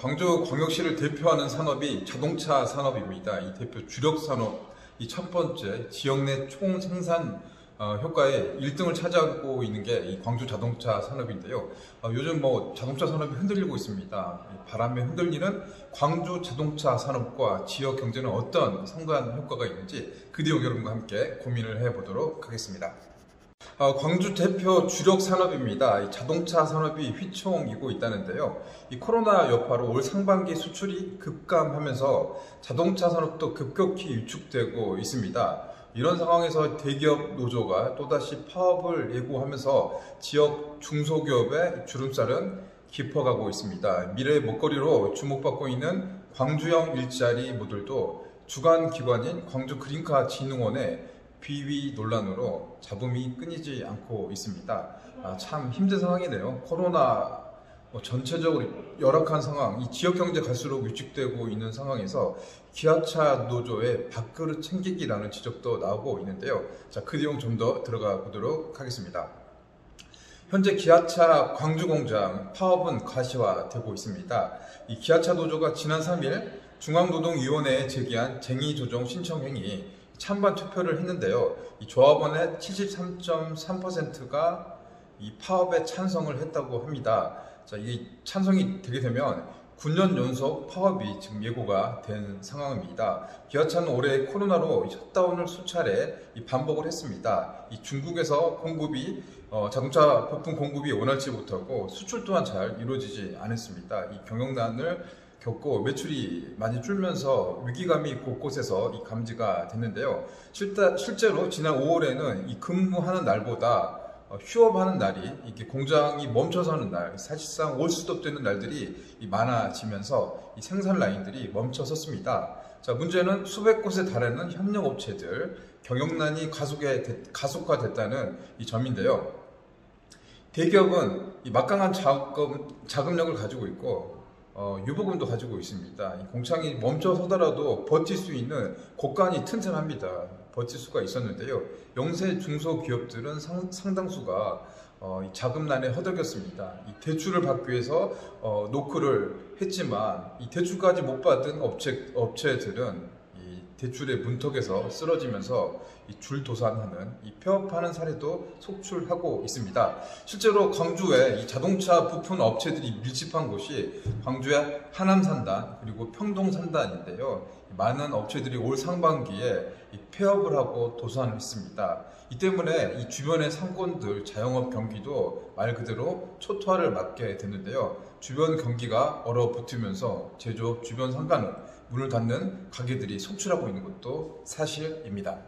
광주광역시를 대표하는 산업이 자동차 산업입니다. 이 대표 주력 산업, 이 첫 번째 지역 내 총생산 효과에 1등을 차지하고 있는 게 이 광주 자동차 산업인데요. 요즘 자동차 산업이 흔들리고 있습니다. 바람에 흔들리는 광주 자동차 산업과 지역 경제는 어떤 상관 효과가 있는지 그 내용 여러분과 함께 고민을 해보도록 하겠습니다. 광주 대표 주력 산업입니다. 이 자동차 산업이 휘청이고 있다는데요. 이 코로나 여파로 올 상반기 수출이 급감하면서 자동차 산업도 급격히 위축되고 있습니다. 이런 상황에서 대기업 노조가 또다시 파업을 예고하면서 지역 중소기업의 주름살은 깊어가고 있습니다. 미래의 먹거리로 주목받고 있는 광주형 일자리 모델도 주관 기관인 광주그린카 진흥원의 비위 논란으로 잡음이 끊이지 않고 있습니다. 참 힘든 상황이네요. 코로나 전체적으로 열악한 상황, 이 지역 경제 갈수록 위축되고 있는 상황에서 기아차 노조의 밥그릇 챙기기라는 지적도 나오고 있는데요. 자, 그 내용 좀 더 들어가 보도록 하겠습니다. 현재 기아차 광주 공장 파업은 가시화되고 있습니다. 이 기아차 노조가 지난 3일 중앙노동위원회에 제기한 쟁의조정 신청행위 찬반 투표를 했는데요. 이 조합원의 73.3%가 이 파업에 찬성을 했다고 합니다. 자, 이게 찬성이 되게 되면 9년 연속 파업이 지금 예고가 된 상황입니다. 기아차는 올해 코로나로 셧다운을 수차례 반복을 했습니다. 이 중국에서 공급이 자동차 부품 공급이 원활치 못하고 수출 또한 잘 이루어지지 않았습니다. 이 경영난을 겪고 매출이 많이 줄면서 위기감이 곳곳에서 감지가 됐는데요. 실제로 지난 5월에는 이 근무하는 날보다 휴업하는 날이 이렇게 공장이 멈춰서 하는 날, 사실상 올 수도 되는 날들이 많아지면서 이 생산 라인들이 멈춰섰습니다. 자, 문제는 수백 곳에 달하는 협력업체들 경영난이 가속화됐다는 이 점인데요. 대기업은 이 막강한 자금력을 가지고 있고 유보금도 가지고 있습니다. 이 공장이 멈춰서더라도 버틸 수 있는 곳간이 튼튼합니다. 버틸 수가 있었는데요. 영세 중소기업들은 상당수가 자금난에 허덕였습니다. 이 대출을 받기 위해서 노크를 했지만 이 대출까지 못 받은 업체들은 이 대출의 문턱에서 쓰러지면서 줄도산하는 폐업하는 사례도 속출하고 있습니다. 실제로 광주에 이 자동차 부품 업체들이 밀집한 곳이 광주의 하남산단 그리고 평동산단인데요. 많은 업체들이 올 상반기에 폐업을 하고 도산을 했습니다. 이 때문에 이 주변의 상권들 자영업 경기도 말 그대로 초토화를 맞게 됐는데요. 주변 경기가 얼어붙으면서 제조업 주변 상가는 문을 닫는 가게들이 속출하고 있는 것도 사실입니다.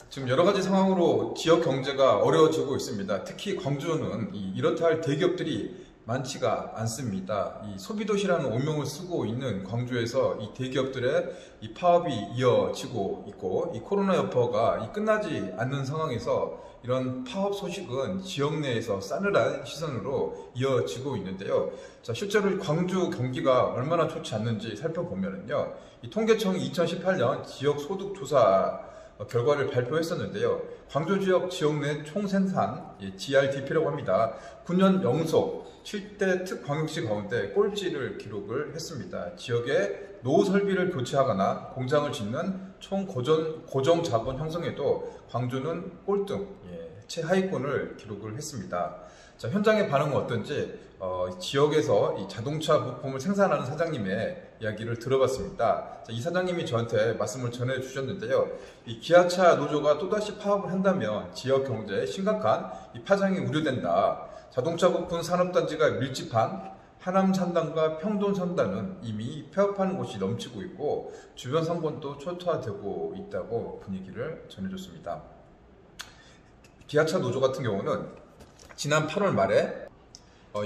지금 여러 가지 상황으로 지역 경제가 어려워지고 있습니다. 특히 광주는 이렇다 할 대기업들이 많지가 않습니다. 이 소비도시라는 오명을 쓰고 있는 광주에서 이 대기업들의 이 파업이 이어지고 있고 이 코로나 여파가 끝나지 않는 상황에서 이런 파업 소식은 지역 내에서 싸늘한 시선으로 이어지고 있는데요. 자, 실제로 광주 경기가 얼마나 좋지 않는지 살펴보면요. 이 통계청이 2018년 지역 소득 조사 결과를 발표했었는데요. 광주 지역 내 총생산 GRDP라고 합니다. 9년 연속 7대 특광역시 가운데 꼴찌를 기록을 했습니다. 지역에 노후 설비를 교체하거나 공장을 짓는 총 고정 자본 형성에도 광주는 꼴등, 최하위권을 기록을 했습니다. 자, 현장의 반응은 어떤지 지역에서 이 자동차 부품을 생산하는 사장님의 이야기를 들어봤습니다. 자, 이 사장님이 저한테 말씀을 전해주셨는데요. 이 기아차 노조가 또다시 파업을 한다면 지역 경제에 심각한 파장이 우려된다. 자동차 부품 산업단지가 밀집한 하남산단과 평동산단은 이미 폐업하는 곳이 넘치고 있고 주변 상권도 초토화되고 있다고 분위기를 전해줬습니다. 기아차 노조 같은 경우는 지난 8월 말에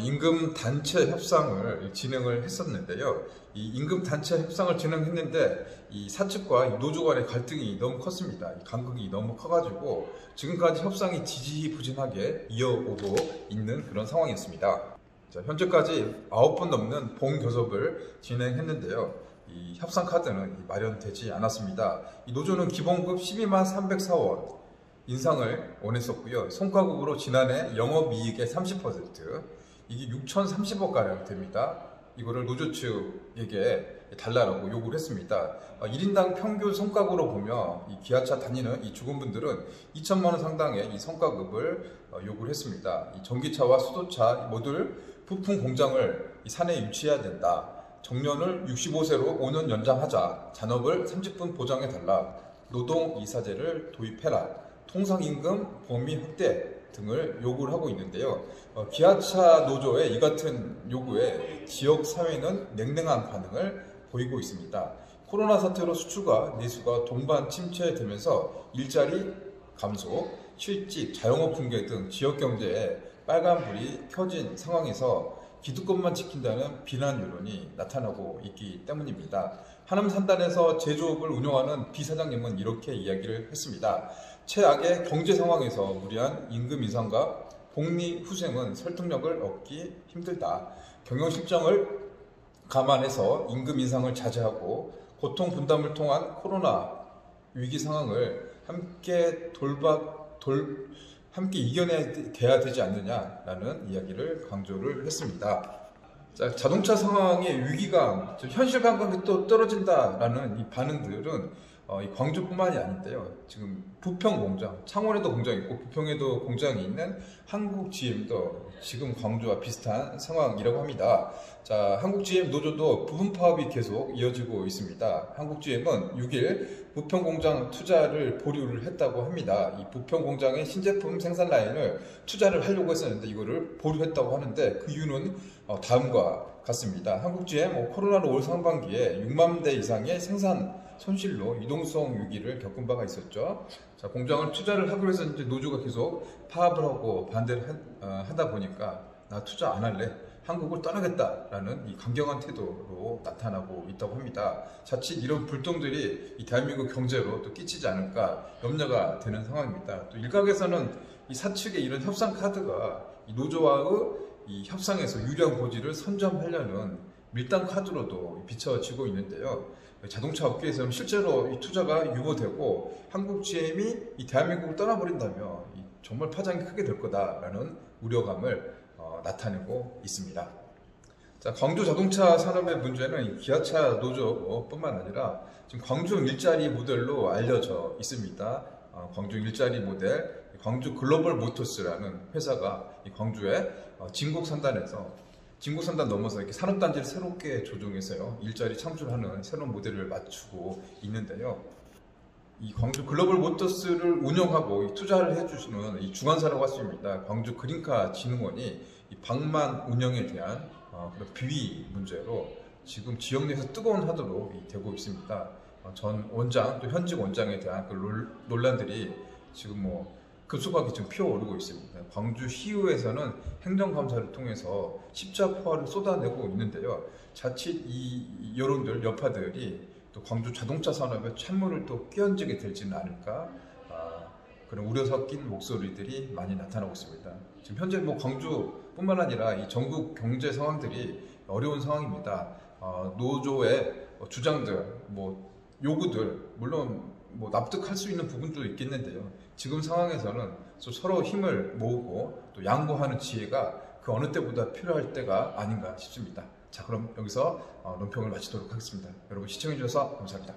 임금 단체 협상을 진행을 했었는데요. 이 임금 단체 협상을 진행했는데 이 사측과 노조 간의 갈등이 너무 컸습니다. 이 간극이 너무 커가지고 지금까지 협상이 지지부진하게 이어오고 있는 그런 상황이었습니다. 자, 현재까지 9번 넘는 본교섭을 진행했는데요. 이 협상 카드는 마련되지 않았습니다. 이 노조는 기본급 12만 304원 인상을 원했었고요. 성과급으로 지난해 영업이익의 30%, 이게 6,030억가량 됩니다. 이거를 노조 측에게 달라라고 요구를 했습니다. 1인당 평균 성과급으로 보면 이 기아차 다니는 이 주군분들은 2천만 원 상당의 이 성과급을 요구를 했습니다. 이 전기차와 수소차 모듈 부품 공장을 이 산에 유치해야 된다. 정년을 65세로 5년 연장하자. 잔업을 30분 보장해달라. 노동 이사제를 도입해라. 통상임금 범위 확대 등을 요구를 하고 있는데요. 기아차 노조의 이 같은 요구에 지역 사회는 냉랭한 반응을 보이고 있습니다. 코로나 사태로 수출과 내수가 동반 침체되면서 일자리 감소, 실직, 자영업 붕괴 등 지역 경제에 빨간불이 켜진 상황에서 기득권만 지킨다는 비난 여론이 나타나고 있기 때문입니다. 하남 산단에서 제조업을 운영하는 비사장님은 이렇게 이야기를 했습니다. 최악의 경제 상황에서 무리한 임금 인상과 복리 후생은 설득력을 얻기 힘들다. 경영 실정을 감안해서 임금 인상을 자제하고 고통 분담을 통한 코로나 위기 상황을 함께 함께 이겨내야 되지 않느냐라는 이야기를 강조를 했습니다. 자, 자동차 상황의 위기감, 현실 감각이 또 떨어진다라는 이 반응들은 이 광주뿐만이 아닌데요. 지금 부평 공장, 창원에도 공장이 있고 부평에도 공장이 있는 한국 GM도 지금 광주와 비슷한 상황이라고 합니다. 자, 한국 GM 노조도 부분 파업이 계속 이어지고 있습니다. 한국 GM은 6일 부평 공장 투자를 보류를 했다고 합니다. 이 부평 공장의 신제품 생산 라인을 투자를 하려고 했었는데 이거를 보류했다고 하는데 그 이유는 다음과 같습니다. 한국 GM 코로나로 올 상반기에 6만 대 이상의 생산 손실로 이동성 위기를 겪은 바가 있었죠. 자, 공장을 투자를 하기로 해서 이제 노조가 계속 파업을 하고 반대를 하다 보니까 나 투자 안 할래. 한국을 떠나겠다라는 이 강경한 태도로 나타나고 있다고 합니다. 자칫 이런 불똥들이 이 대한민국 경제로 또 끼치지 않을까 염려가 되는 상황입니다. 또 일각에서는 이 사측의 이런 협상 카드가 이 노조와의 이 협상에서 유리한 고지를 선점하려는 밀당 카드로도 비춰지고 있는데요. 자동차 업계에서는 실제로 이 투자가 유보되고 한국 GM이 이 대한민국을 떠나버린다면 정말 파장이 크게 될 거다라는 우려감을 나타내고 있습니다. 자, 광주 자동차 산업의 문제는 기아차 노조뿐만 아니라 지금 광주 일자리 모델로 알려져 있습니다. 광주 일자리 모델, 광주 글로벌 모터스라는 회사가 이 광주의 진국산단 넘어서 이렇게 산업단지를 새롭게 조정해서요, 일자리 창출하는 새로운 모델을 맞추고 있는데요. 이 광주 글로벌 모터스를 운영하고 투자를 해주시는 이 주관사라고 할 수 있습니다. 광주 그린카 진흥원이 이 방만 운영에 대한 그런 비위 문제로 지금 지역 내에서 뜨거운 화두로 되고 있습니다. 전 원장 또 현직 원장에 대한 그 논란들이 지금 급속하게 지금 피어오르고 있습니다. 광주 시의회에서는 행정감사를 통해서 십자포화를 쏟아내고 있는데요. 자칫 이 여론들, 여파들이 또 광주 자동차 산업에 찬물을 또 끼얹게 될지는 않을까, 그런 우려 섞인 목소리들이 많이 나타나고 있습니다. 지금 현재 광주뿐만 아니라 이 전국 경제 상황들이 어려운 상황입니다. 노조의 주장들, 요구들 물론 납득할 수 있는 부분도 있겠는데요. 지금 상황에서는 서로 힘을 모으고 또 양보하는 지혜가 그 어느 때보다 필요할 때가 아닌가 싶습니다. 자, 그럼 여기서 논평을 마치도록 하겠습니다. 여러분 시청해 주셔서 감사합니다.